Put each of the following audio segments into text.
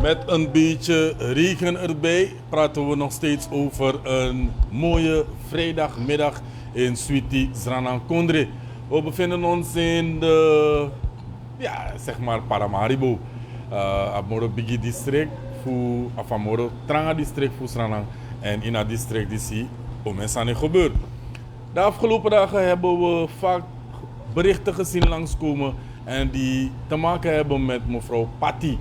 Met een beetje regen erbij praten we nog steeds over een mooie vrijdagmiddag in Sweetie Zranang Kondre. We bevinden ons in de, ja, zeg maar Paramaribo. Amoro Bigi district, of Amoro Tranga district voor Zranang. En in dat district is hier omensane gebeurd. De afgelopen dagen hebben we vaak berichten gezien langskomen en die te maken hebben met mevrouw Patty.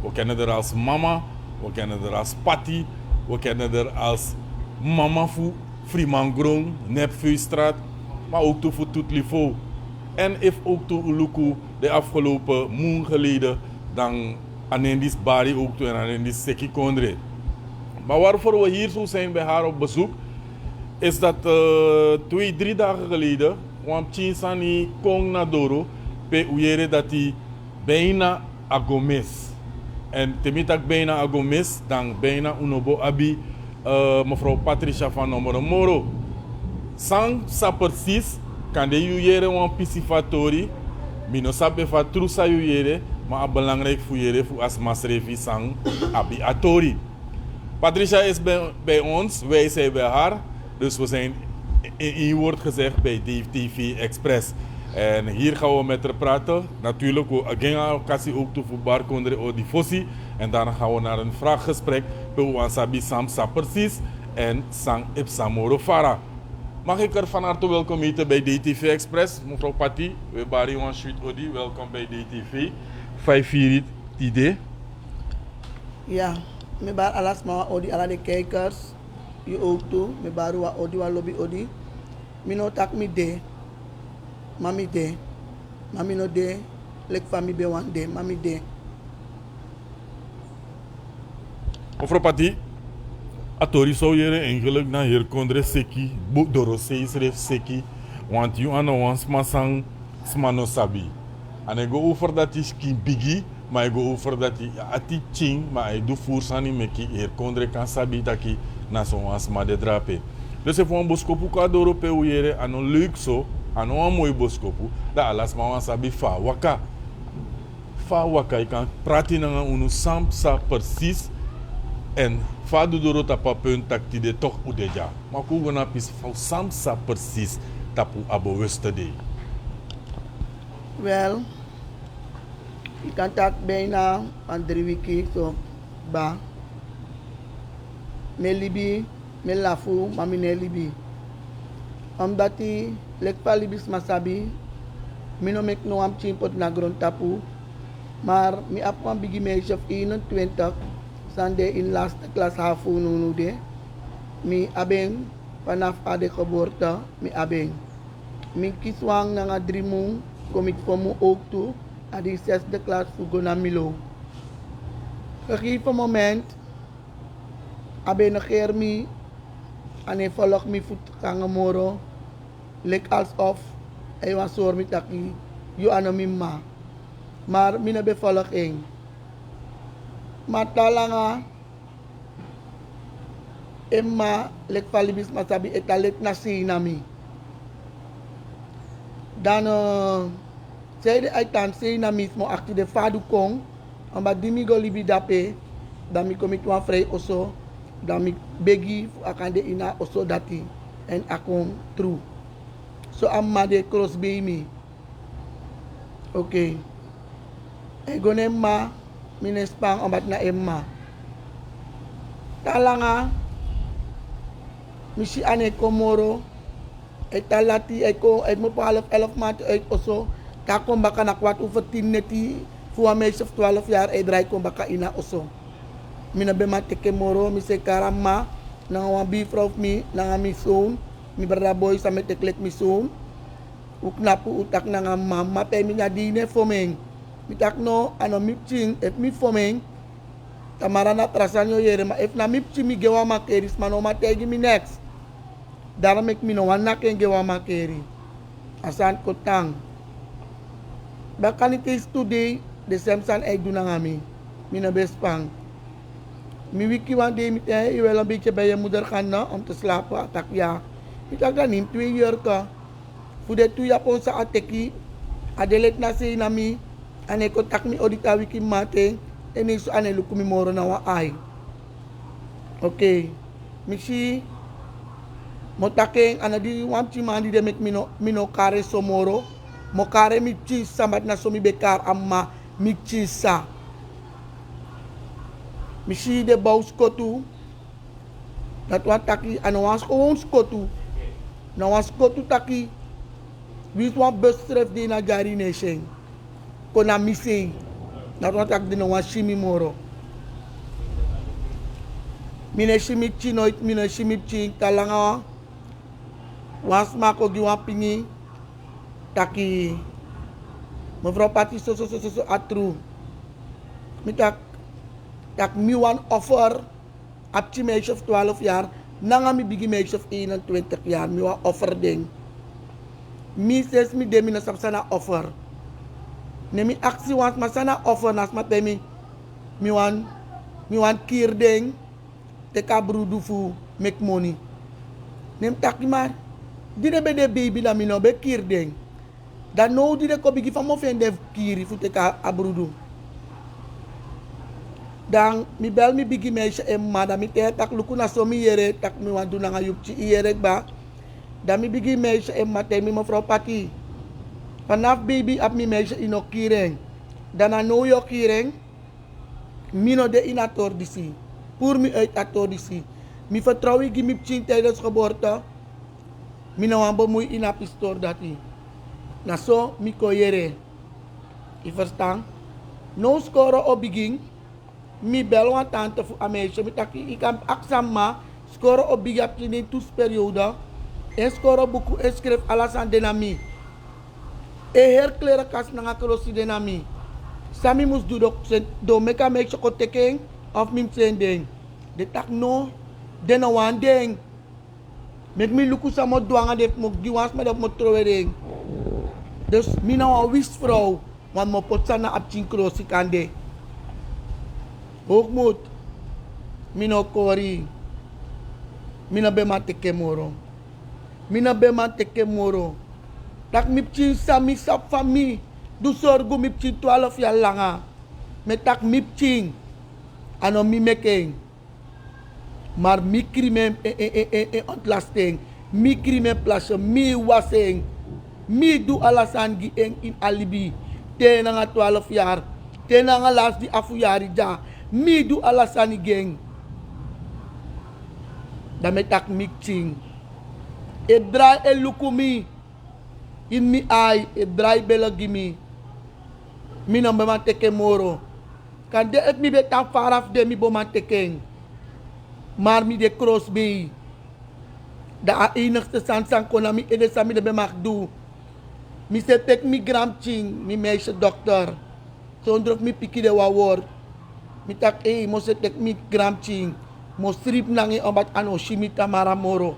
We kennen haar als mama, we kennen haar als Patty, we kennen haar als mama voor Frimangrong, Nepvuurstraat, maar ook toe voor Toetlifo. En if ook toe Uluku de afgelopen maand geleden, dan Anendis Bari ook toe en Anendis Seki Kondre. Maar waarvoor we hier zo zijn bij haar op bezoek, is dat 2-3 dagen geleden, want Chinsani Kong Nadoro, pe uyere dat hij bijna agomis. En temitak bijna agomis, dan bijna unobo abi mevrouw Patricia van Nomoromoro. Sang sa precies, kan de uyere wan pisifatori, mino sabe fa trusa uyere, maar belangrijk voor jere voor as masrevi sang abi atori. Patricia is bij ons, wij zijn bij haar. Dus we zijn in één woord gezegd bij DTV Express. En hier gaan we met haar praten. Natuurlijk, we gaan occasie ook toe voor Barkondre Odifossi. En daarna gaan we naar een vraaggesprek. Bij Wansabi Sam Sapersis en Sang Ipsamoro Fara. Mag ik er van harte welkom heten bij DTV Express? Mevrouw Patty, we bari wan sweet odi. Welkom bij DTV. 5-4 idee. Ja, me bar alas ma odi ala de kijkers. Je ook toe, me baru wa odi wa lobby odi. Mino tak mi de, mami de, mami no de, lek fami be wan de, mami de. Mevrouw Patty, atori zou je eigenlijk naar hier kondre seki, dorose isref seki, want you ano wan smasang smano sabi. En ik go over dat is ki bigi, maar ik go over dat is ati ching, maar ik doe voorsani meki hier kondre kan sabi taki na zo'n asma de drape. Dus if een boskopu ka doro pe uyere ano leuk zo, ano een mooi boskopu, da alas ma wan sabi fa waka. Fa waka, je kan praten na unu samsa precies en fa do doro tapa punt tak ti de toch udeja. Maar ku gona pis fa samsa precies tapu abo westede. Wel, ik kan tak bijna aan 3 weken zo ba. Me libi, me lafu, mami ne libi. Omdat die lekpa libis masabi, mino mek no am chimpot na grond tapu. Maar mi apwan bigi meisje of 21, sande in laatste klas hafu nunude. Mi abeng, vanaf ade geboorte, mi abeng. Mi kiswang na nga 3 mong, kom ik voor me ook toe, aan die 6e klas voor na Milo. Gegeven moment, abe negeer mi, en hij volgt mi voet gangen moro, lek alsof hij was zorg met taki, yo ano mi ma. Maar mi na bevolging. Maar talanga, emma, lek falibis masabi, etalet na si nami. Dan zei de uitant na mismo achter de fadu kong, omdat die mi go libi dape, dan mi komit wan vrij oso, dan mi begi akan de ina oso dati en akong true. So amma de cross be mi. Okay. Ego nemma minespang omdat na emma. Talanga misi ane komoro ay talati ay ko ay mo pa 11 maand uit oso kakon baka nakwat over 10 neti voor meisje of 12 jaar ay draai ko baka ina oso. Minabe mateke moro mi se karama nang wan bifrof mi nang mi soon mi baraboy sa meteklet mi soon uknapu utak nang mama pe mi nyadine fomeng mi takno ano mi ching et mi fomeng tamarana trasanyo yere ma if na mi chi mi gewa makeris mano mategi mi next dara mek mi no wan ken gewa makeri asan ko tang baka ni tis today the samsan ay dunangami mi na bespang. Mi wiki one day met hij wel een beetje bij je moeder gaan om te slapen. Atak ja. Ik dacht dan neem 2 uur ka. Voor de 2 Japanse ateki. Adelet na si nami. En ik contact mi odita wiki mate. eniso ane lukumi moro na wa ay. Okay. Misi motakeng anadi wamchi mandi de mek mino kare somoro. Mo kare mipchi samat na somi bekar amma mipchi sa. Misi de baus kotu. Natwa taki anawas ko ons kotu. Nawas kotu taki. Wiswa bestref di na jari nation. Kona missing. Natwa tak di na washimi moro. Mine shimipchi noit mine shimipchi talanga. Was mako giwa pingi. Taki. Mevrouw Pati so atru. Mitak. Tak mi wan offer. Apchi meisje of 12 jaar. Nanga mi bigi meisje of 21 jaar. Mi wan offer ding. Mi ses mi demi na sapsana offer. Nemi aksi want masana offer nas matemi. Mi wan kier ding. Te kabrudu fu make money. Nem takimar. Dide be de baby la mi no be kier ding. Dan no dide ko bigi famo fende kiri fu te ka abrudu. Dan mi bel mi bigi meisje en mada mi te tak luku na so mi yere tak mi wan na nga yupchi yere ba. Dan mi bigi meisje en mate mi mevrouw Pati. Vanaf baby ap mi meisje ino kireng. Dan na no yo kireng. Mino de in atordisi. Pour mi uit atordisi. Mi vertrouw ik mi pching tijdens geboorte. Mina wan bemoei in apistor dati. Na so mi koyere. I verstaan? No score o begin. Mi bel wan tante fu a meisje. Mi taki ikam aksama. Score o begin ap in tus periode. En score buku eskrif alasan denami. E herkleren kas na nga kolosi denami. Sami mus do meka meisje ko tekeng. Of mim sending. De tak no. Den wan ding. Met mi luku sa mo duanga de mo giwas ma de mo trowering. Dus mi na wa wis vrouw. Want mo potsa na apching krosi kande. Hoogmoed. Mi no kori. Mi na be mateke moro. Mina bema teke moro. Tak mipchi sa mi sa fami. Du sorgo mipchi 12 jaar langa. Met tak mipching. Ano mi mekeng. Maar mi krime ontlasting. Mi krime plasje. Mi wasing. Mi du alasan gi in alibi. Tena nga 12 jaar. Tena nga las di afu yari ja. Mi du alasan geng. Dame tak mipching. E dry e lukumi in mi ay e dry belagimi mi no be man teke moro kan de et mi be tan faraf de mi bo man tekeng maar mi de cross be da a enigste sansang ko na mi ede sa mi de be makdu mi se tek mi gram ching mi meisje dokter zonder mi piki de wawor mi tak mo se tek mi gram ching mo strip nangi obat ano shimita mara moro.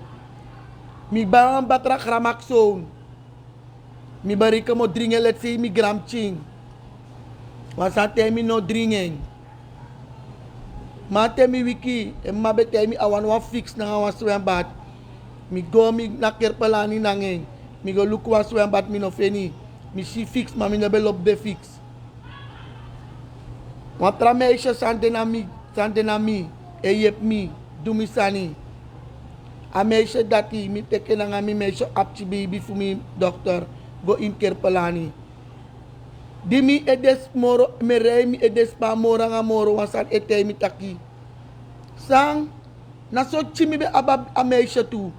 Mi bang batra kramakson. Mi bari ka mo dringen let's say mi gram ching. Wasante mi no dringen. Mate mi wiki. Mabete mi awan wa fix na nga waswembat. Mi go mi nakir palani nangeng. Mi go luku waswembat mi no feni. Mi si fix ma mi nabelob be fix. Watra meisje sante na mi. Eyep mi. Dumisani. A meisje dati, mi teke na nga mi meisje apchi baby fu mi dokter go in kerpalani. Di mi edes moro, merei mi edes pa mora nga moro wasan ete mi taki. Sang, naso chimi be abab a meisje tu.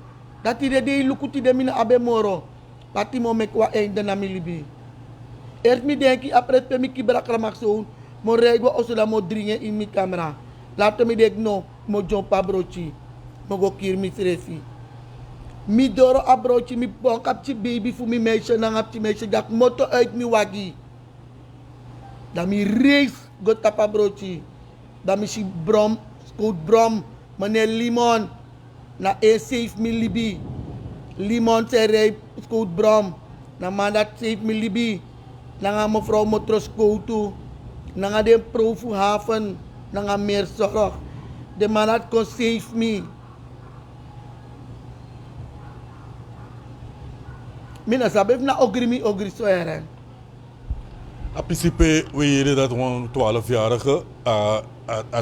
Dati de lukuti de mi na abe moro. Pati mo mekwa enda na mi libi. Mi denki apres pe mi kibrak ramaksoon. Mo regwa osula mo dringe in mi camera. Lato mi dek no, mo jompa brochi. Mogo kir mi trefi. Mi doro abrochi mi bongkap ci baby fu mi meisje na ngap ci meisje dak moto uit mi wagi. Da mi race go tap abrochi. Da mi si brom, scoot brom, meneer Limon. Na save mi libi. Limon se rij scoot brom. Na mandat save mi libi. Na nga mevrouw motros koutu. Na nga den pro fu haven. Na nga meer zorg. De mandat kon save me. Mina sabe na ogri mi ogri soere. In principe, we hier dat een 12-jarige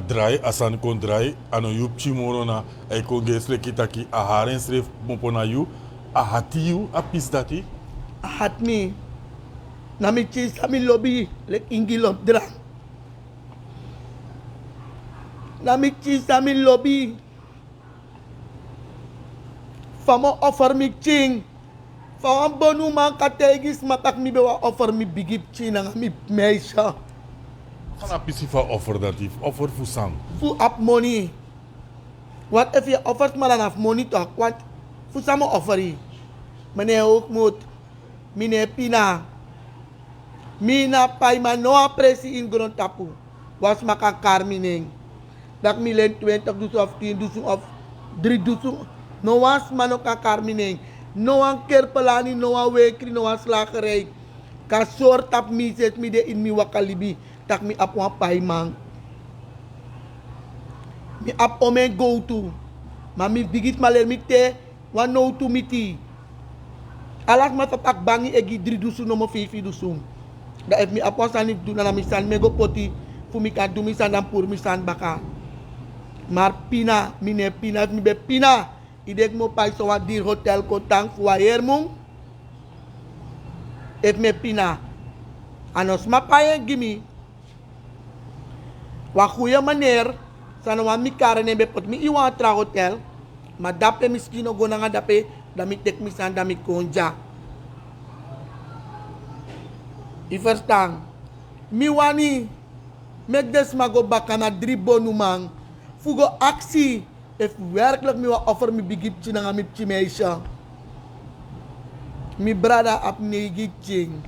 draai, asan kon draai, ano yup chimoro na, ay kon gesle kitaki, a haren schreef mopona yu, a hati yu, a pis dati. Hat me. Na mi chis sa mi lobby, lek ingilop dra. Na mi chis sa mi lobby. Famo offer mi ching. Famo bonu man kategis matak mi bewa offer mi bigip ching nga mi meisha. Kana pisi fa offer dati, offer fu sang. Fu up money. What if je offert maar dan money toch? Want fu samo offer je. Meneer Hoogmoed, meneer Pina. Mina pay man no apresi in grond tapu. Was makakar mining. Dak milen 20 dusu of 10 dusu of 3 dusu. No was mano kakar mining. No ang kerpelani, no ang wekri, no ang slagerij. Kasor tap mises mi de in mi wakalibi. Tak mi apwa pay mang. Mi ap omen go to. Mami bigit maler mi te. Wan no to mi ti. Alas matatak bangi egi 3 dusu no mo 5 dusu. Da if mi apwa sanip do na misan mego poti. Fumikan do misan dan pur misan baka. Mar pina, mine pina, mi be pina. Idek mo pay so dir hotel ko tang fuayer mong. If me pina. Anos mapayen gimi. Wakuya maner. Sana wa mi kare nebe pot mi iwa tra hotel. Madape miskino go na nga dape. Damit tek misan damit konja. Iferstang. Mi wani. Megdes mago baka na dribo numang. Fugo aksi. If werkelijk mi wa offer mi bigip ching nga mi chimeisha. Mi brada ap negit ching.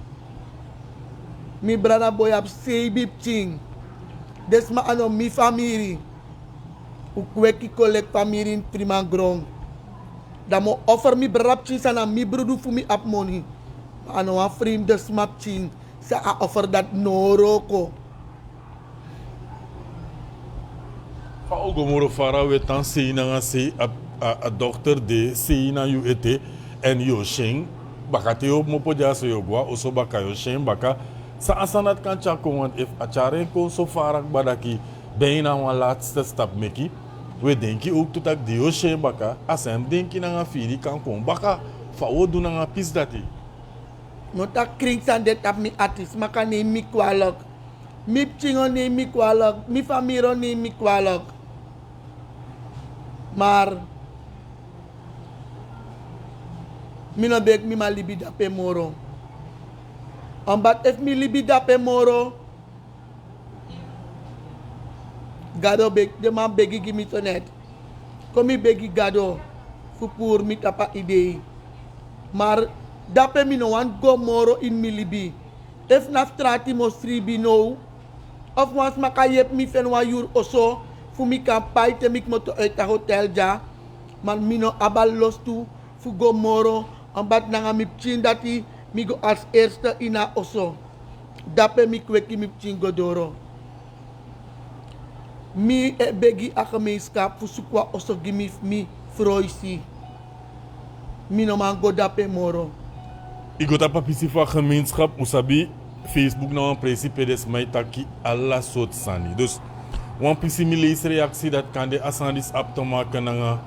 Mi brada boy ap seibip ching. Desma ano mi family. Ukweki kolek family in primangrong. Da mo offer mi brap ching sana mi brudu fu mi ap money. Ano a frame desmap ching. Sa a offer dat noroko. Fa ogo moro fara we tan sei na nga sei a dokter de sei na yu ete en yo sheng baka te yo mo podya so yo gwa oso baka yo sheng baka sa asanat kan chako want if a chare ko so farak badaki ben na wan laatste stap meki we denki ook tutak de yo sheng baka asem denki na nga firi kan kon baka fa o do na nga pis dati Nota kring san det ap mi atis maka ne mi kwalok. Mi pchingo ne mi kwalok. Mi famiro ne mi kwalok. Maar mi no bek mi ma libi dape moro. Ambat if mi libi dape moro gado bek de man begi gimi tonet. Komi begi gado fupur mi tapa idei. Maar dape mi no wan go moro in mi libi. If na strati mo stribi no. Of wans makayep mi fen wa yur oso. Fu mi kan pay te mik moto uit a hotel ja. Man mi no abal los tu. Fu go moro. Ambat na nga mi pchin dati. Mi go als eerste ina oso. Dape mi kweki mi pchin godoro. Mi e begi a gemeenskap. Fu sukwa oso gimi mi froisi. Mi no man go dape moro. ik got pa pisi fa gemeenschap usabi Facebook na een principe des mij taki alla soort sani dus wan pisi mi lees reactie dat kan de asandis ap te maken na nga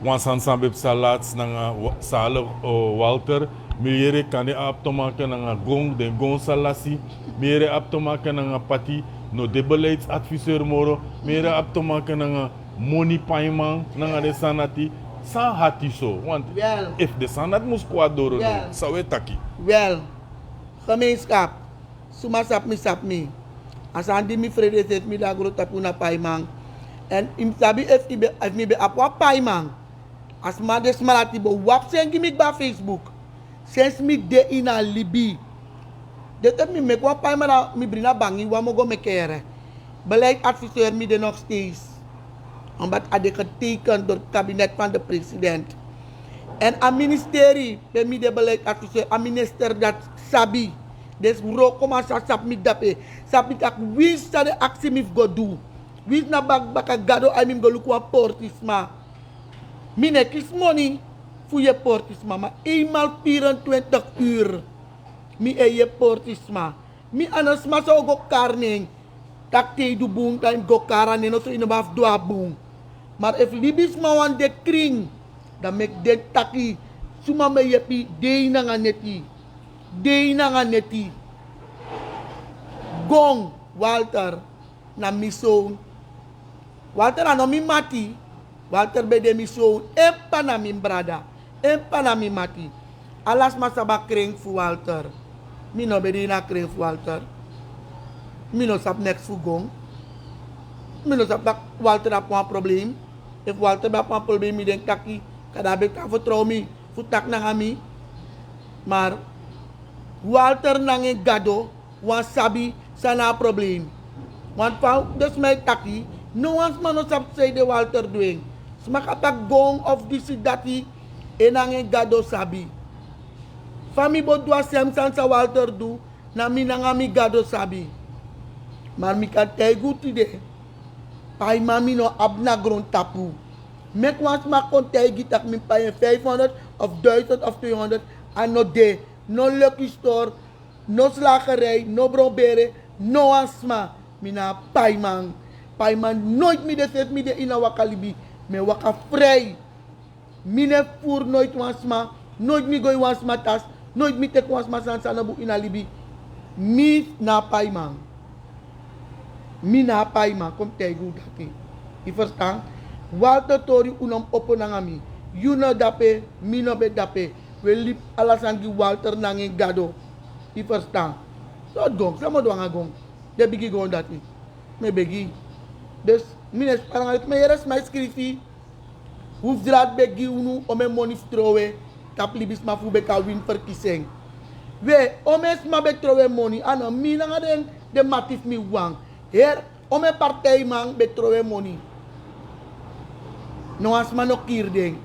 wan sansan bep salats na nga sale Walter Miere kan de ap te maken na nga gong den gong salasi Miere ap te maken na nga pati no de beleidsadviseur moro Miere ap te maken na nga money payman na nga de sanati san hati so want Wel. if de sanat mus kwadoro Yeah. no sawe taki Wel, gemeenschap, sumasap mi. Asandi mi vrede zet mi da gro tapu na paimang. En im sabi if mi be apwa paimang. As ma des malati bo wap sen gimik ba Facebook. Sens mi de ina libi. Dete mi mekwa paimang mi brina bangi wa mo go mekere. Beleidsadviseur mi de nog steeds. Omdat ade getekend door het kabinet van de president. En aan ministerie, bij mij de beleidsadviseur, aan minister dat sabi. Dus roko maar sap mi dape. Sap mi tak wins sa de actie mi go do. Wins na baka gado ay mi go lukwa portisma. Mine kis money voor je portisma. Maar eenmaal 24 uur. Mi e je portisma. Mi anas maso go karning. Takte du boom time go karane no so inabaf dua boom. Maar if libis mawan de kring, dan mek de taki suma me yepi dey na nga neti. Dey na nga neti. Gong Walter na miso. Walter ano mi mati. Walter bede miso empa na mi brada. Empa na mi mati. Alas masaba kring fu Walter. Mi no bede na kring fu Walter. Mi no sap next fu gong. Mi no sap dat Walter ap een probleem. If Walter ap een probleem, mi denk taki. Kadabe ka vertrouw mi. Fu tak na kami. Maar Walter nange gado. Wan sabi sana probleem. Want pa dus mij taki. No one's man no sap say de Walter doing. Smakapag gong of this dati. Enange gado sabi. Fami bo dua semsan sa Walter do. Na mi nangami gado sabi. Maar mi kan tegu tide. Pai mami no abna grond tapu. Mek wans ma kon tegi tak mi paye 500 of 1000 of 200. En no de. No lucky store. No slagerij. No brobere. No asma. Mina pai man. Pai man nooit mi de set mi de ina wakalibi. Me waka vrij. Mine voer nooit wansma. Nooit mi gooi wansma tas. Nooit mi tek wansma san sanabu ina libi. Mi na pai man. Mi na pai man. Kom tegu dati. I verstaan? Walter tori unam opo nangami. You no dape. Mi no be dape. We lip alasangi Walter nange gado. I verstaan? So gong. Sama doang agong. De bigi gong dati. Me begi. Dus, mines parang alit mayeras ma skrifi. Hoef draad begi unu ome money trowe. Tap libis ma fu beka win verkiezing. We, omes ma be trowe money. Ano, mi na nga den de matif mi wang. Her, ome partij man be trowe money. No as ma no kirding.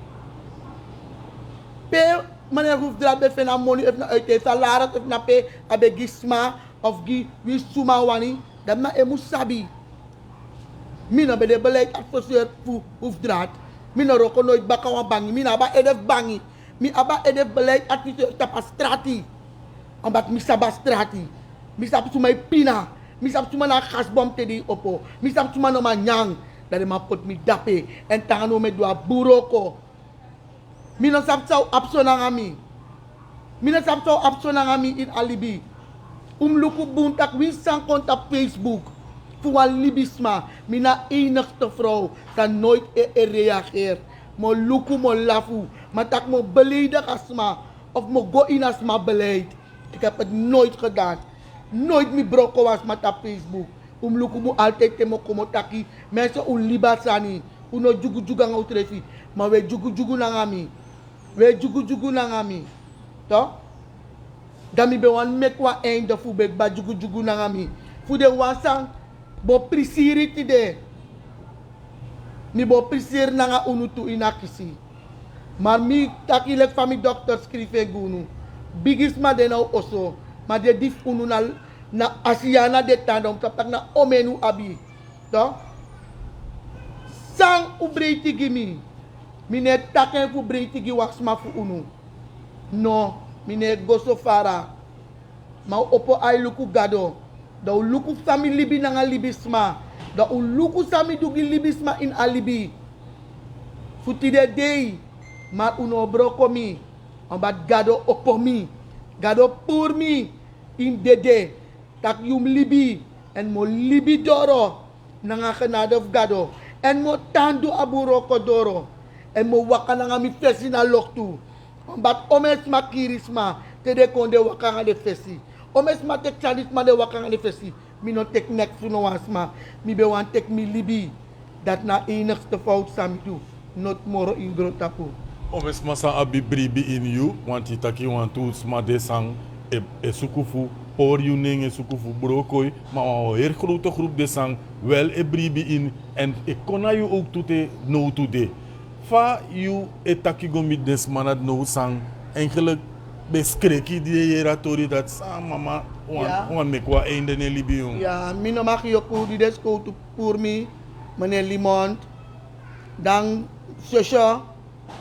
Pe, meneer hoef draad be fena money. If na uit salaris, if na pe, abe gisma. Of gi, wi suma wani. Dan na emu sabi. Mina be de beleid adviseur fu hoefdraad. Mina roko nooit baka wan bangi. Mina aba edef bangi. Mi aba edef beleid adviseur tapa strati. Omdat mi saba strati. Mi sab sumay pina. Mi sab suma na gasbom te di opo. Mi sab suma no manyang. Dari ma pot mi dape. En tangano me dua buroko. Mina sab saw apso na ngami. Mina sab saw apso na ngami in alibi. Luku buntak wisang konta Facebook. Voor libisma, mina enigste vrouw kan nooit reageren. Mo luku mo lafu, matak mo beledig asma of mo go in asma beleid. Ik heb het nooit gedaan. Nooit mi broko was met op Facebook. Luku mo altijd te mo komotaki. Mensen libasani, uno jugu jugu nga utrefi, maar we jugu jugu na ngami. We jugu jugu na ngami. To? Dami be wan mek wa einde fu bek ba jugu jugu na ngami. Fu de wasang bo prisiri tide. Mi bo prisir na nga unutu inakisi. Maar mi takilek fami dokter skrive gunu. Bigis ma de nou oso. Ma de dif unu na asiana de tandom tapak na omenu abi. To? Sang u breiti gimi. Mine taken fu breiti gi wax ma fu unu. No, mine goso fara. Ma opo ay luku gado. Da uluku sami libi na nga libisma. Da uluku sami dugi libisma in alibi. Futi de day. Ma uno broko mi. Ambat gado opo mi. Gado pur mi. In dede. Tak yung libi. En mo libi doro. Nangakanadov gado. En mo tando aburo ko doro. En mo waka na nga mi fesi na loktu. Ambat omes makirisma. Tede konde waka nga de fesi. Omes ma tek chalis ma de wakang ani fesi. Mi no tek nek funo wasma. Mi be wan tek mi libi. Dat na enigste fout sami do. Not moro in grotapu. Omes masa abi bribi in you. Want itaki want to sma de sang e sukufu. Por you ning e sukufu brokoi. Maar een heel grote groep de sang wel e bribi in. En ik kon na you ook toete no today. Fa you etaki go mit des manad no sang. Eigenlijk beskreki die ratori dat sa mama wan mek wa einde ne libium. Ja, mi no mag yoku di des ko tu pour mi. Meneer Limont. Dan Sosha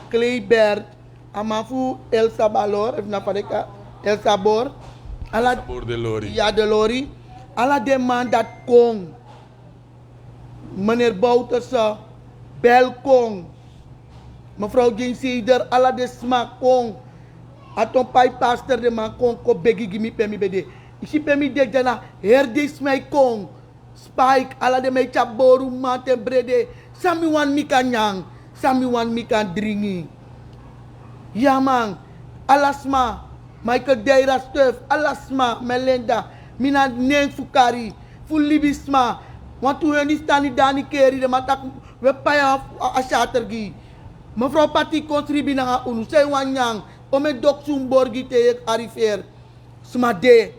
Kleibert. Amafu El Sabalor. If na pareka El Sabor. Ala Sabor de lori. ja de lori. Ala de man dat kong. Meneer Bouterse, Belkong. Mevrouw Jane Seder, ala de smaak kong. Aton pai pastor de man kong ko begi gimi pemi bede. Isi pemi de jana herde smai kong. Spike, ala de mei chap boru mate brede. Sami wan mi kan nyang, sami wan mi kan dringi. Ja man, alasma, Michael Deira Stuf, alasma, Melinda, mina neng fukari, fu libisma. Want u hen stani dani keri de matak we paya ashatergi. Mevrouw Pati kontribi na nga unu, say wanyang, ome dok sumborgi te arriver. Smade,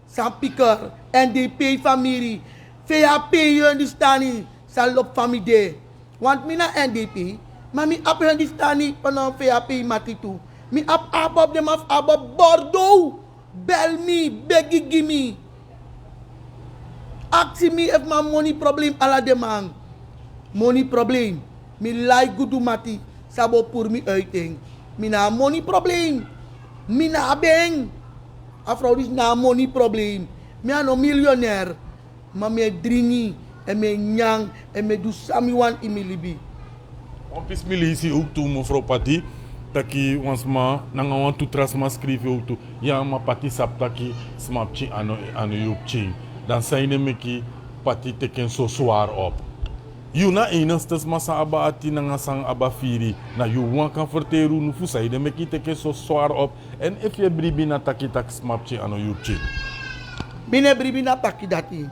Sampiker, NDP familie, VHP yon di stani, salop famide. Want mina NDP, mami ap yon di stani, panon VHP matitu. Mi ap abob dem af abob Bordeaux, Belmi, begi gimme. Aksi mi if ma money problem ala demang. Money problem. Mi like gudu mati. Sabo pour mi uiting. Mi na money problem. Mi na beng. Afraudis na money problem. Mi ano millionaire. Ma me dringi. En me nyang. En me do samiwan imilibi. Opis milisi ook toe, mevrouw Pati. Taki wansma nanga wan tu trasma skrive ook toe. Ja, ma Pati sap taki smapchi ano yupchi. Dan zijn de meki Pati teken zo zwaar op. You na enestes masa aba ati nanga sang aba firi. Na you wan kan verteru nufu sai de meki teken zo zwaar op. En if je bribi na taki tak smapchi ano yupchi. Mine bribi na taki dati.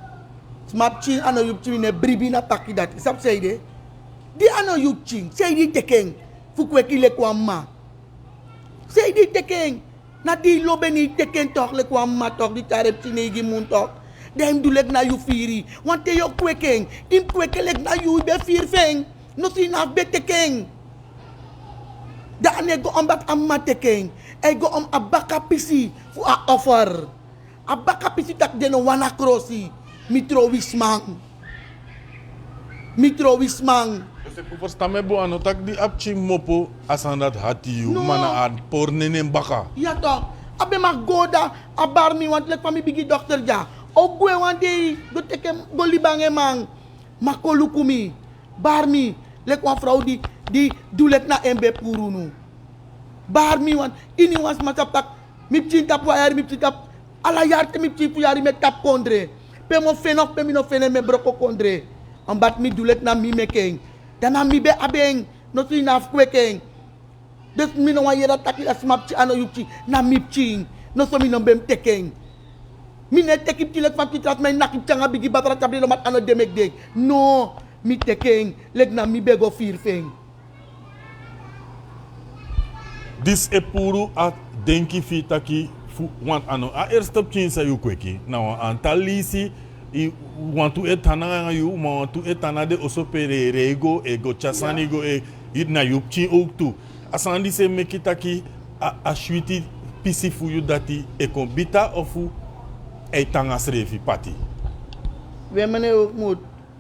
Smapchi ano yupchi mine bribi na taki dati. Sap say de. Di ano yupchi. Say di teken. Fukweki le kwa ma. Say di teken. Na di lobe ni teken tok le kwa ma tok di tarep sinegi mun tok. Dem du lek na you firi. Wante yo kwekeng. Im kweke lek na you be fir feng. No si na be tekeng. Da ane go om bak amma tekeng. E go om abaka pisi fu a offer. Abaka pisi tak deno wana krosi. Mitro wismang. Mitro wismang. Você conversa me boa no tak di apchi mopo asandat hati you No. mana ad por nenem baka. Ya to. Abe magoda abar mi want lek pami bigi dokter ja. Ogwe wande go teke go libange mang. Makolukumi. Bar mi lek wan vrouw di dulek na embe purunu. Bar mi wan ini wan smacap tak mipchin tap wayari mipchin tap ala yarte mipchin fu yari me tap kondre. Pe mo fenok pe mi no fene me broko kondre. Ambat mi dulek na mi mekeng. Dana mi be abeng no si naf kwekeng. Des mi no wayera takila smapchi ano yupchi na mipchin. No so mi no bem tekeng. Mi ne tekip tilek fan kitrat may nakip changa bigi batara tabli lomat ano demek dek. No, mi tekeng leg na mi bego firfeng. Dis e puru a denki fitaki fu want ano a eerste chinsa yu kweki. Nou an talisi I want to etana yu ma want to etana de oso pererego ego chasani go e na yupchi ook tu. Asandi se mekitaki a shwiti pisi fu yu dati e kombita ofu e tanga srefi pati. We meneer ook moet.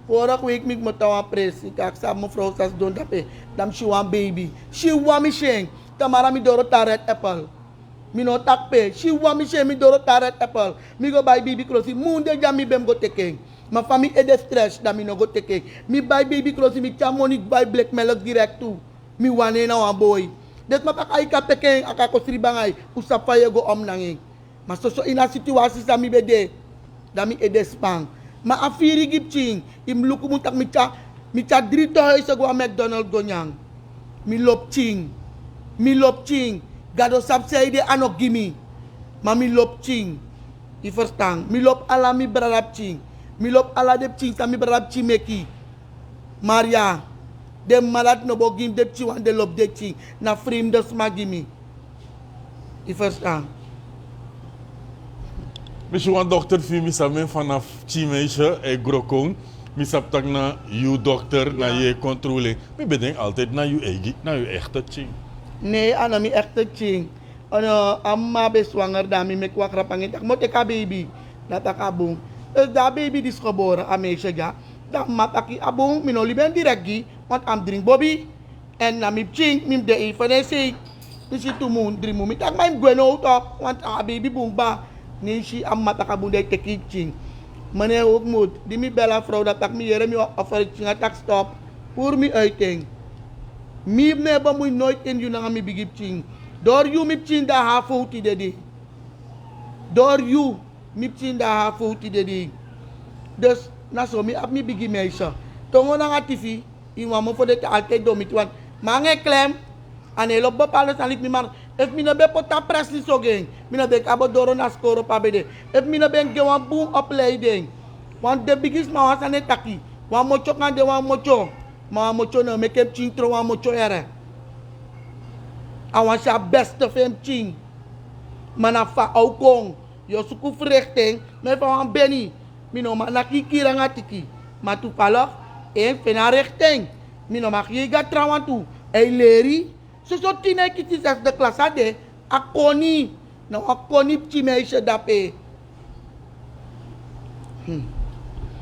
Vorige week ik moet aan pres. Ik heb mevrouw Sas doen dat dam she want baby. She want me sheng. Tamara mi doro taret apple. Mi no takpe. She want me sheng mi doro taret apple. Mi go buy baby clothes. Munde jam mi bem go tekeng. Ma famille e de stress da mi no go tekeng. Mi buy baby clothes mi cham money buy black melok direct tu. Mi wane na wan boy. Det ma pak ay ka tekeng akako sri bangay. Usap pa go om nanging. Ma so ina situasi sa mi bede. Da mi e de spang. Ma afiri gipching im luku muntak micha drito hoy sa gwa McDonald gonyang mi lop ching gado sap say de anok gimi ma mi lop ching I first tang mi lop ala mi brarap ching mi lop ala de ching sa mi brarap chimeki Maria dem malat no bo gim de chi wan de lop de ching na frame de sma gimi I first tang. Misschien een dokter voor mij samen vanaf Chimeische en Grokong. Ik heb tak na je dokter, na je controle. Ik bedenk altijd naar je eigen, naar je echte ching. Nee, ano mi echte ching. Ano, amma be swanger dami me kwa krapangit. Mo te ka baby. Natakabong. Da baby dis geboren amesha ga. Da mataki abong minoli ben direct want am drink Bobby. En na mi ching mim de even say. Disi tumun dream mo mi tak may gweno talk want a baby bong ba. Nishi am matakabunday tekiching. Meneer Hoogmoed, die mi bella vrouw dat ik mi jere mi offertje dat stop voor mi uiting. Mi neba moet nooit in you na mi bigip ching. Door you mi ching da ha fouti de. Door you mi ching da ha fouti de. Dus na so mi ap mi bigi meisje. Tongo na nga TV, iwan mo voor de altijd domit wan. Mange klem, en heel op bepaalde stand mi maar. If mi na be pota press ni so gang, mi na be kabo doro na score pa bede. If mi na ben ge wan boom opleiding. Want de biggest ma was ane taki. Wan mocho kan de wan mocho. Ma mocho na make him ching tro wan mocho ere. I want sa best of him ching. Mana fa au kong. Yo suku verrichting, me fa wan beni. Mi no ma nakikira nga tiki. Ma tu palok, fena richting. Mi no ma kiga trawan tu. Ei leri. So tinay kiti sa de klasade. Akoni. Na akoni pchi meisje dape.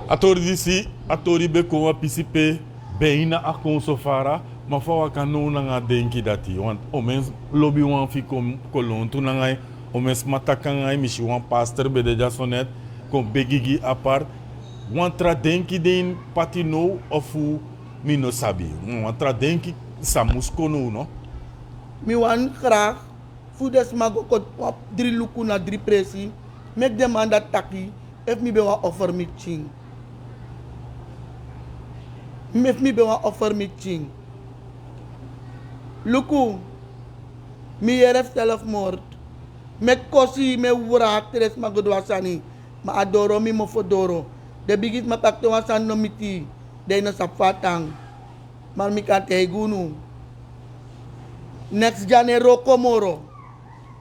Atori disi, atori be kon participe bem na akon sofara, maar voor kan nou nga denki dati, want o mens lobby wan fi kom kolon tu nangai, o mens matakangai mishi wan pastor be de jasonet kon begigi apart, wan tra denki den patino of u mino sabi, wan tra denki samus kono no. Mi wan graag voor des mago kot op 3 luku na 3 presi, mek demanda taki, if mi be wa offer mi ching. If mi be wa offer mi ching. Luku, mi yeref zelfmoord. Met kosi, me wura, tres magodwasani. Ma adoro mi mo fodoro. De bigit matakto wasan no miti. De na safatang. Maar mi kan tegunu. Next jane rokomoro.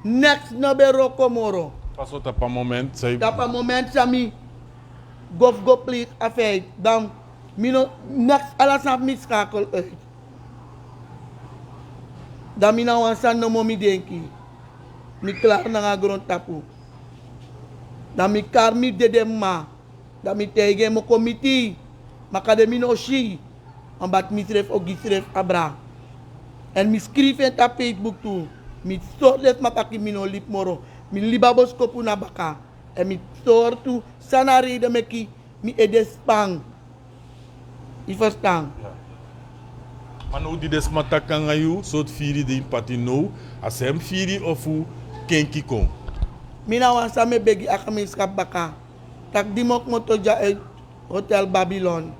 Next no be rokomoro. Paso tapa moment, say. Tapa moment sa mi. Gof go please affair. Dan, mi no, next alas na mi skakel uit. Dan mi na wansan no mo mi denki. Mi klaar na nga grond tapu. Dan mi kar mi dedemma. Dan mi tege mo komiti. Makademi no shi. Ambat mi tref o gisref abra. En mi skrif en ta Facebook tu. Mi sorlet mataki mi no lip moro. Mi libabos kopu na baka. En mi sor tu sanari de meki. Mi edespang. I verstaan. Manu di des matakan ayu, sot firi de patino, asem firi ofu kenki kon. Mina wansa me begi akamis kap baka. Tak dimok motoja e Hotel Babylon.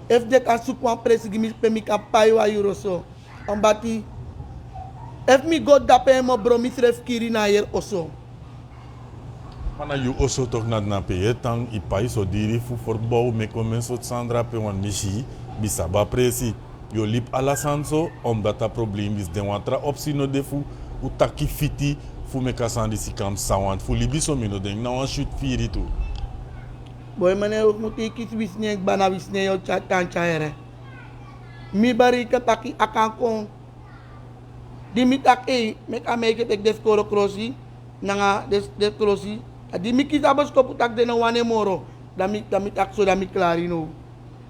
If de kan sukwan presi gimis pe mi kan payo a euro so. Ambati. If mi god dape mo bro mi tref kiri na yer oso. Mana yu oso toch na pe tang ipai so diri fu forbou me comenso Sandra pe wan mishi bisaba presi. Yo lip ala sanso omdat a probleem is de wantra opsi no defu u taki fiti fu me kasandi si kam sawant fu libiso mino deng na wan shoot firi tu. Boy mane muti kis wisne bana wisne yo tan chaere. Mi bari ka taki akangkong. Dimitak mek ameke tek deskoro krosi nanga des krosi. Adi mi kisabos ko putak de na wane moro. Dami tak so dami clarino.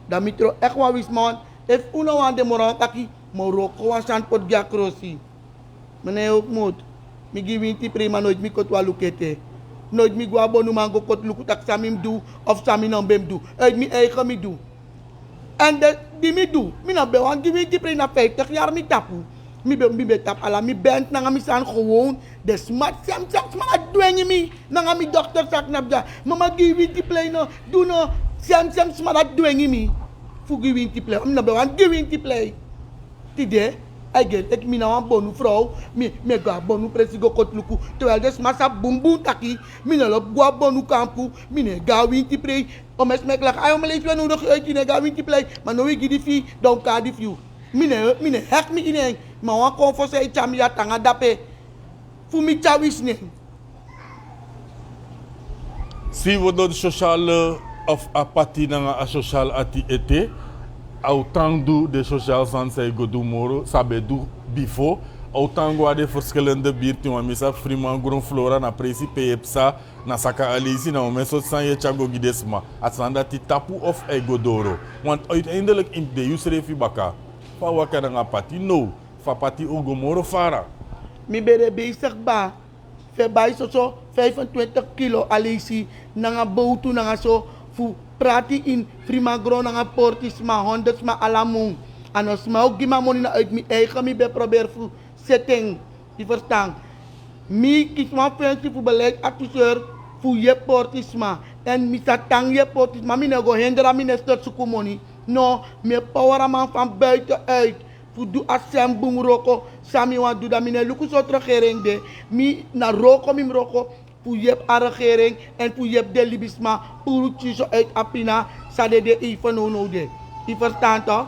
Dami tro ekwa wismon. If una wande moro taki moro ko wasan pod gya krosi. Mane Hoogmoed. Mi giwinti prima nooit mi kot walukete. Nooit mi gwa bonu mango kot lukutak samim du of sami nambem du. Mi eigen mi du. En di mi du. Mi na be wan giwinti prima 50 jaar mi tapu. Mi be tap ala mi bent na nga mi san gewoon de smart sam smart dwengi mi na nga mi dokter sak nabja mama giwinti play no do no sam smart dwengi mi fu giwinti play am na be wan giwinti play tide ay gel ek mi na wan bonu vrouw mi ga bonu presigo kotluku terwijl des massa bumbu taki mi na lop gwa bonu kampu mi ne ga winti play o mes mek lak ayo me leef yo nodig uit ne ga winti play maar no wi gidi fi don ka di fiu mine hek mi ine ma wan konfose i chami ya tanga dape fu mi chawis ne Si we do social of apati na a social ati ete, autant do de social san say go do moro, sabe do before, autant go de verschillende bierti wa misa friman gron flora na presipe epsa na saka alisi na omeso san ye chago gidesma, atsanda ti tapu of e godoro. Want uiteindelijk in de usrefi baka. Fa waka nga pati no, fa pati ugo moro fara. mi bere bezig ba Verbij zo 25 kilo alisi nanga boutu nanga so fu prati in Frimagro nanga portis ma hondes ma alamung. Anos ma ook gima money na uit mi eigen mi be probeer fu setting. Je verstaan. Mi kies ma functie fu beleid adviseur fu je portis ma. En mi satang je portis ma mi nego hendera mi nestor suku money. No, me power man van buiten uit. Fu du asem bung roko sami wan du da mine luku so regering de mi na roko mi roko fu yep a regering en fu yep de libisma puru so uit apina sa de even no de. Je verstaan toch?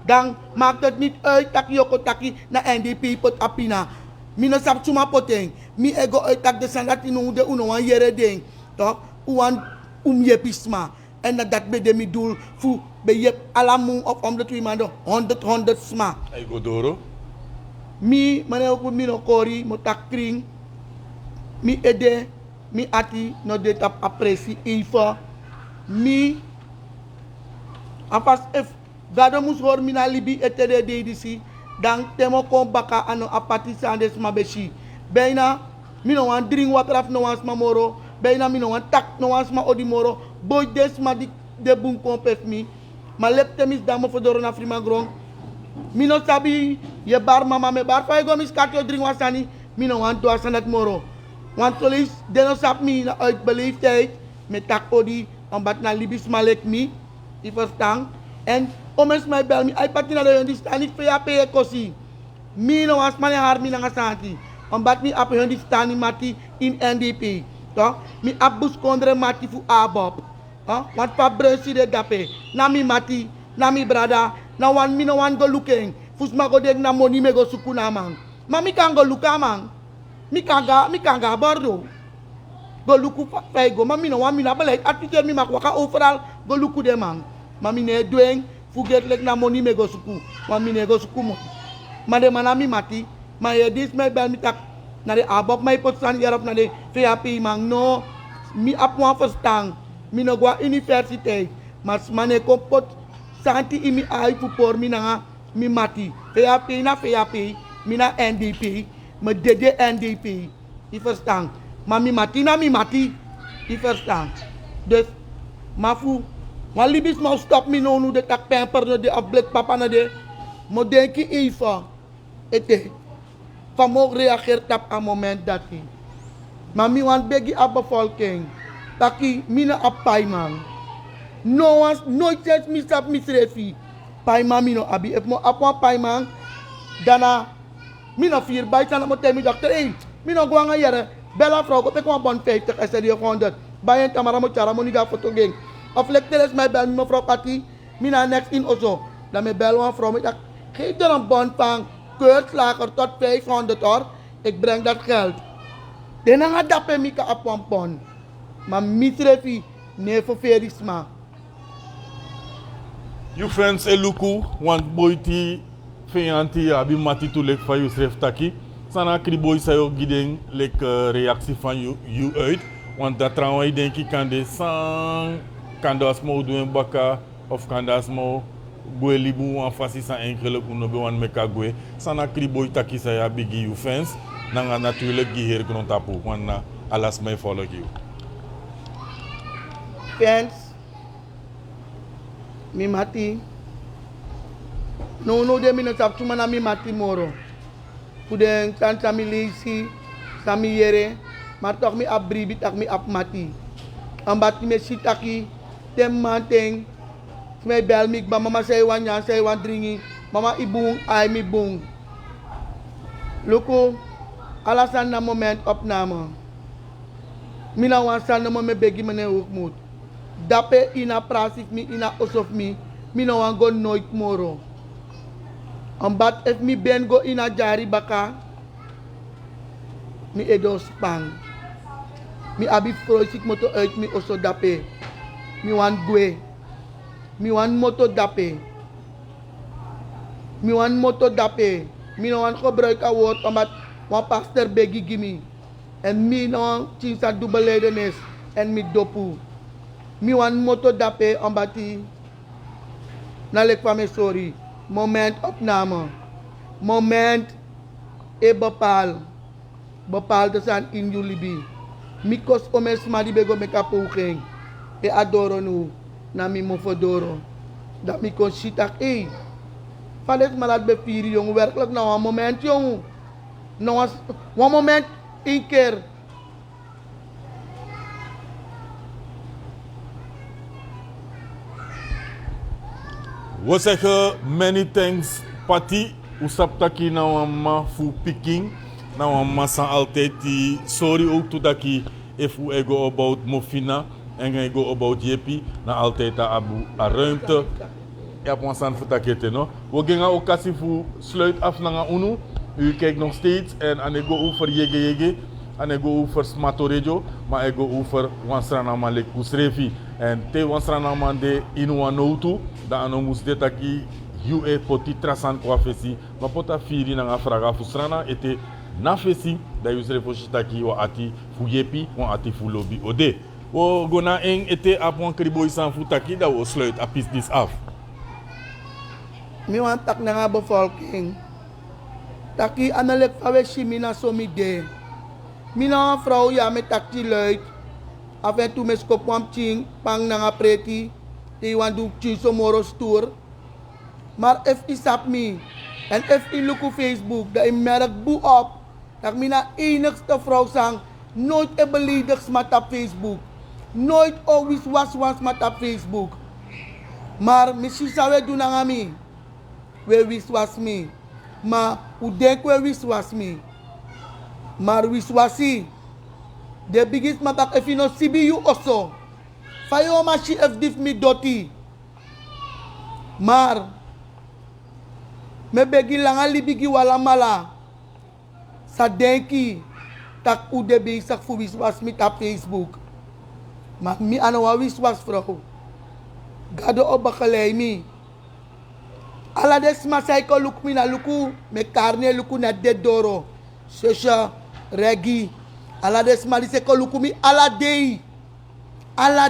Dan maakt het niet uit dat Yoko taki na NDP pot apina. Mina sap suma poteng. Mi ego uit tak de sandati no de uno wan yere ding. Toch? Uwan yepisma. En dat be de mi doel fu be yep alamung of om de twee maanden 100 sma. Ay godoro. Mi mane ook mi no kori mo takring. Mi ede mi ati no de tap apresi even. Mi apas if gado mus hor mi na libi etede de disi dan temo kon baka ano apati sandes mabeshi. Beina mi no wan drink water af no wan sma moro. Beina mi no wan tak no wan sma odimoro. Boy des ma di de bun kompef mi. Ma lepte mis damo fodoro na Frimagro. Mi no sabi ye bar mama me bar fa go mis katio drink wasani. Mi no wan doa sanat moro. Want tolis de no sap mi na uit beleefdheid met tak odi omdat na libis malek mi. I verstaan. En omes my bel mi ay pati na de stani fe ape kosi. Mi no was mane har mi na ngasanti. Omdat mi ape hondi stani mati in NDP. To mi abus kondre mati fu abop. Want pa bresi de dape. Na mi mati, na mi brada, na wan mi no wan go looking. Fus ma go deg na money me go suku na man. Ma mi kan go luka man. Mi kanga bordo. Go luku fa go. Ma mi no wan mi na bele. Atiter mi makwaka overal go luku de man. Ma mi ne doing forget lek na money me go suku. Ma mi ne go suku mo. Ma de man na mi mati. Ma ye dis me bel mi tak. Na de abop may potsan yarap na de VAP man. No. Mi ap wan verstaan. Mi no gwa universiteit. Mas mane kompot santi imi ay pupor mi nga mi mati. VAP na VAP. Mi na NDP. Me dede NDP. I verstaan. Ma mi mati na mi mati. I verstaan. Dus mafu. Ma libis mau stop mi no nu de tak pamper no de afblik papa na de. Mo denki even. Ete. Van mo reageert op een moment dat hij. Maar mi want begi a bevolking. Taki mina a paiman. Nooit steeds misap misrefi. Paiman mino abi. If mo apwa paiman. Dana. Mina 4 bij sana mo tell mi dokter. Hey. Mina gwa nga yere. Bella vrouw. Ko pe ko bon 50. SRD 100. Bayan tamara mo chara mo niga foto geng. Of lecteres my bel mi mevrouw Pati. Mina next in ozo. Dan me bel wan vrouw. Geef er een bon van. Keurslager tot 500 hoor. Ik breng dat geld. Den nga dape mi ka apompon. Maar misrefi ne voor verisma. You fans eluku want boyti feyanti abi mati tu lek fa Yusref Taki. Sana kriboy sayo gideng lek reactie van you uit. Want dat trouwens denk ik kan de sang kandas mo doen baka of kandas mo gwe libu wan fasi sa enkele kuno be wan meka gwe. Sana kriboy Taki saya bigi you fans. Nanga natuurlijk giher kuno tapu wan na alas may follow you. Fans, mi mati. No de mi no tap tuma na mi mati moro. Kuden kan sami lisi, sami yere, maar toch mi abribi tak mi ap mati. Ambat mi sitaki, tem manteng. May bel mi ba mama say wan dringi, mama ibung ay mi bung. Luko, alasan na moment opname. Mina wansan na mo me begi mene ukmut. Dape ina prasif mi ina osof mi no wan go nooit moro. Ambat if mi ben go ina jari baka mi edo spang. Mi abi froisik moto uit mi oso dape. Mi wan gwe. Mi wan moto dape. Mi wan moto dape. Mi no wan gebruik a woord omdat wan pastor begi gimi. En mi no wan chinsa dubbeledenis en mi dopu. Mi wan moto dape ambati nalek pa me sorry. Moment opname. Moment e bepal. bepaalde zijn in jullie. Mikos omes madi bego meka poging. E adoro nu na mi mo fodoro. Dat mi kon sitak Valet malat be vier jong werkelijk nou een moment jong. Nou een moment één keer. We zeggen many thanks Pati. Usap taki na wama fu picking. Na wama san altijd die sorry ook to daki if we ego about mofina en ego about jepi na altijd a abu a ruimte. Ja, op ons aan vertaketen, no. We gaan ook kassie voor sluit af naar UNO. U kijkt nog steeds en ik go over Yege en ik go over Smatorejo, maar ik go over Wansranama Lek Kusrevi. En te Wansranama de Inuanotu, dat aan ons dit aki UA poti trasan kwa fesi, maar pota firi na vraga fusrana ete na fesi dat u zrevo taki wa ati fu yepi, wa ati fu lobby ode. We go na eng ete apon kriboy san fu taki dat we sluit apis dis af. Mi wan tak na nga bevolking. Taki analek fawe si mina so mi de. Mina een vrouw ja met takti luid. Af en toe mes kopwam ching pang na nga preti. Die wan doen chiso moro stoer. Maar if isap mi. En if in luku Facebook. Dat in merk boe op. Dat mina enigste vrouw sang. Nooit e beledigs mat op Facebook. Nooit always was mat op Facebook. Maar misschien zou we doen aan mi. We wiswas me. Maar hoe denk we wiswas me? Maar wiswasi. De biggest matak if you no CBU also. Fayo machi if dif mi doti. Maar me begi langa libigi wala mala. Sa denki tak u de bezig voor wiswas me op Facebook. Maar mi ano wa wiswas vrouw. Gado obakalay mi. Ala des masay ko luk mina luku me carne luku na dedoro sesha regi ala des malise ko luku mi ala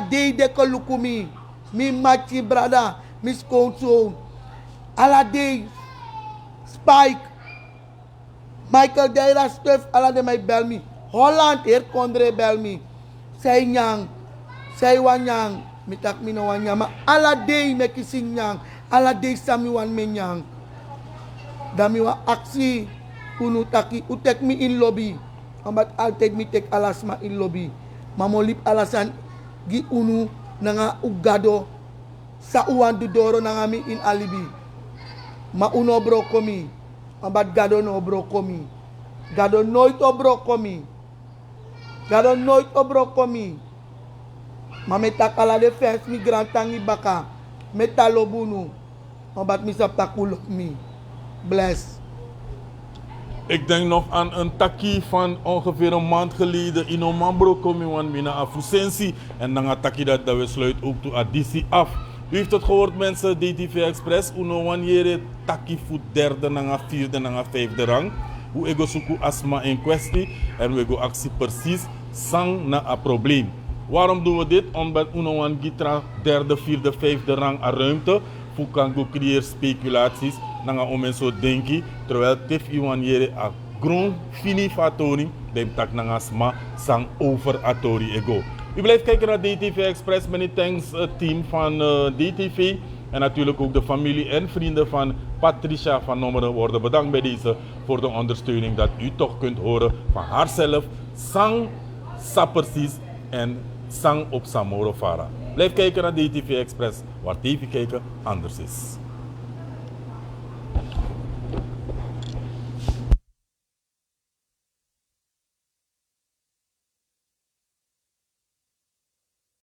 day de ko luku mi machi brada mi skonso ala day Spike Michael Deira Stuff ala de may bel mi Holland er kondre bel mi say nyang say wanyang mitak mino wanyama ala day me kising nyang ala day sami wan menyang dami wa aksi unu taki utek mi in lobby ambat alted mi tek alasma in lobby mamolip alasan gi unu nanga ugado sa uwan dudoro nanga mi in alibi ma uno bro komi ambat gado no bro komi gado noit bro komi gado noit bro komi mameta kala de fens mi grand tangi baka metalo bunu omdat misap takulok mi. Bless. Ik denk nog aan een takkie van ongeveer een maand geleden in Omambro komen we naar Afusensi. En dan gaat takkie dat we sluiten ook toe additie af. U heeft het gehoord mensen, DTV Express. Uno wanneer takkie voor derde, naar vierde, naar vijfde rang. Hoe ego suku asma in kwestie. En we go actie precies sang na een probleem. Waarom doen we dit? Omdat uno wan gitra derde, vierde, vijfde rang aan ruimte. Voor kan go creëer speculaties. Nanga omen zo denki. Terwijl tef iwan jere a grond fini fatori. Dem tak nanga sma sang over atori ego. U blijft kijken naar DTV Express. Many thanks team van DTV. En natuurlijk ook de familie en vrienden van Patricia van Nommeren worden bedankt bij deze voor de ondersteuning dat u toch kunt horen van haarzelf. Sang Sapersis en Sang op Samoro Fara. Blijf kijken naar DTV Express, waar TV kijken anders is.